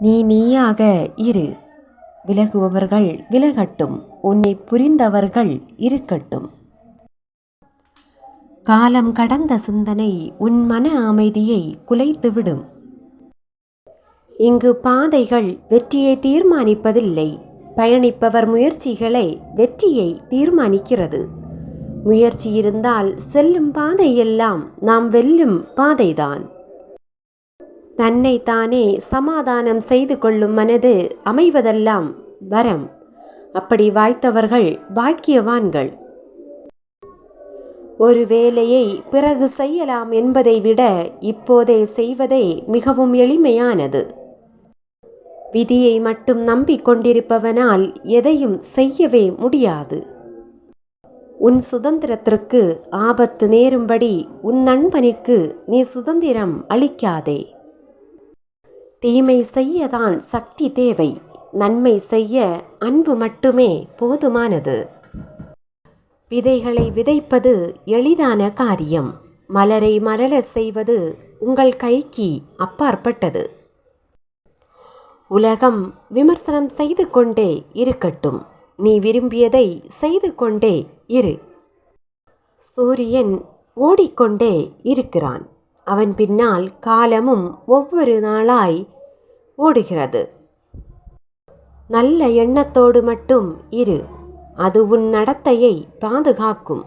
நீ நீயாக இரு. விலகுபவர்கள் விலகட்டும், உன்னை புரிந்தவர்கள் இருக்கட்டும். காலம் கடந்த சிந்தனை உன் மன அமைதியை குலைத்துவிடும். இங்கு பாதைகள் வெற்றியை தீர்மானிப்பதில்லை, பயணிப்பவர் முயற்சிகளை வெற்றியை தீர்மானிக்கிறது. முயற்சி இருந்தால் செல்லும் பாதையெல்லாம் நாம் வெல்லும் பாதைதான். தன்னை தானே சமாதானம் செய்து கொள்ளும் மனது அமைவதெல்லாம் வரம். அப்படி வாய்த்தவர்கள் பாக்கியவான்கள். ஒரு வேலையை பிறகு செய்யலாம் என்பதை விட இப்போதே செய்வதே மிகவும் எளிமையானது. விதியை மட்டும் நம்பிக்கொண்டிருப்பவனால் எதையும் செய்யவே முடியாது. உன் சுதந்திரத்திற்கு ஆபத்து நேரும்படி உன் நண்பனுக்கு நீ சுதந்திரம் அளிக்காதே. தீமை செய்யதான் சக்தி தேவை, நன்மை செய்ய அன்பு மட்டுமே போதுமானது. விதைகளை விதைப்பது எளிதான காரியம், மலரை மலரச் செய்வது உங்கள் கைக்கு அப்பாற்பட்டது. உலகம் விமர்சனம் செய்து கொண்டே இருக்கட்டும், நீ விரும்பியதை செய்து கொண்டே இரு. சூரியன் ஓடிக்கொண்டே இருக்கிறான், அவன் பின்னால் காலமும் ஒவ்வொரு நாளாய் ஓடுகிறது. நல்ல எண்ணத்தோடு மட்டும் இரு, அது உன் நடத்தையை பாதுகாக்கும்.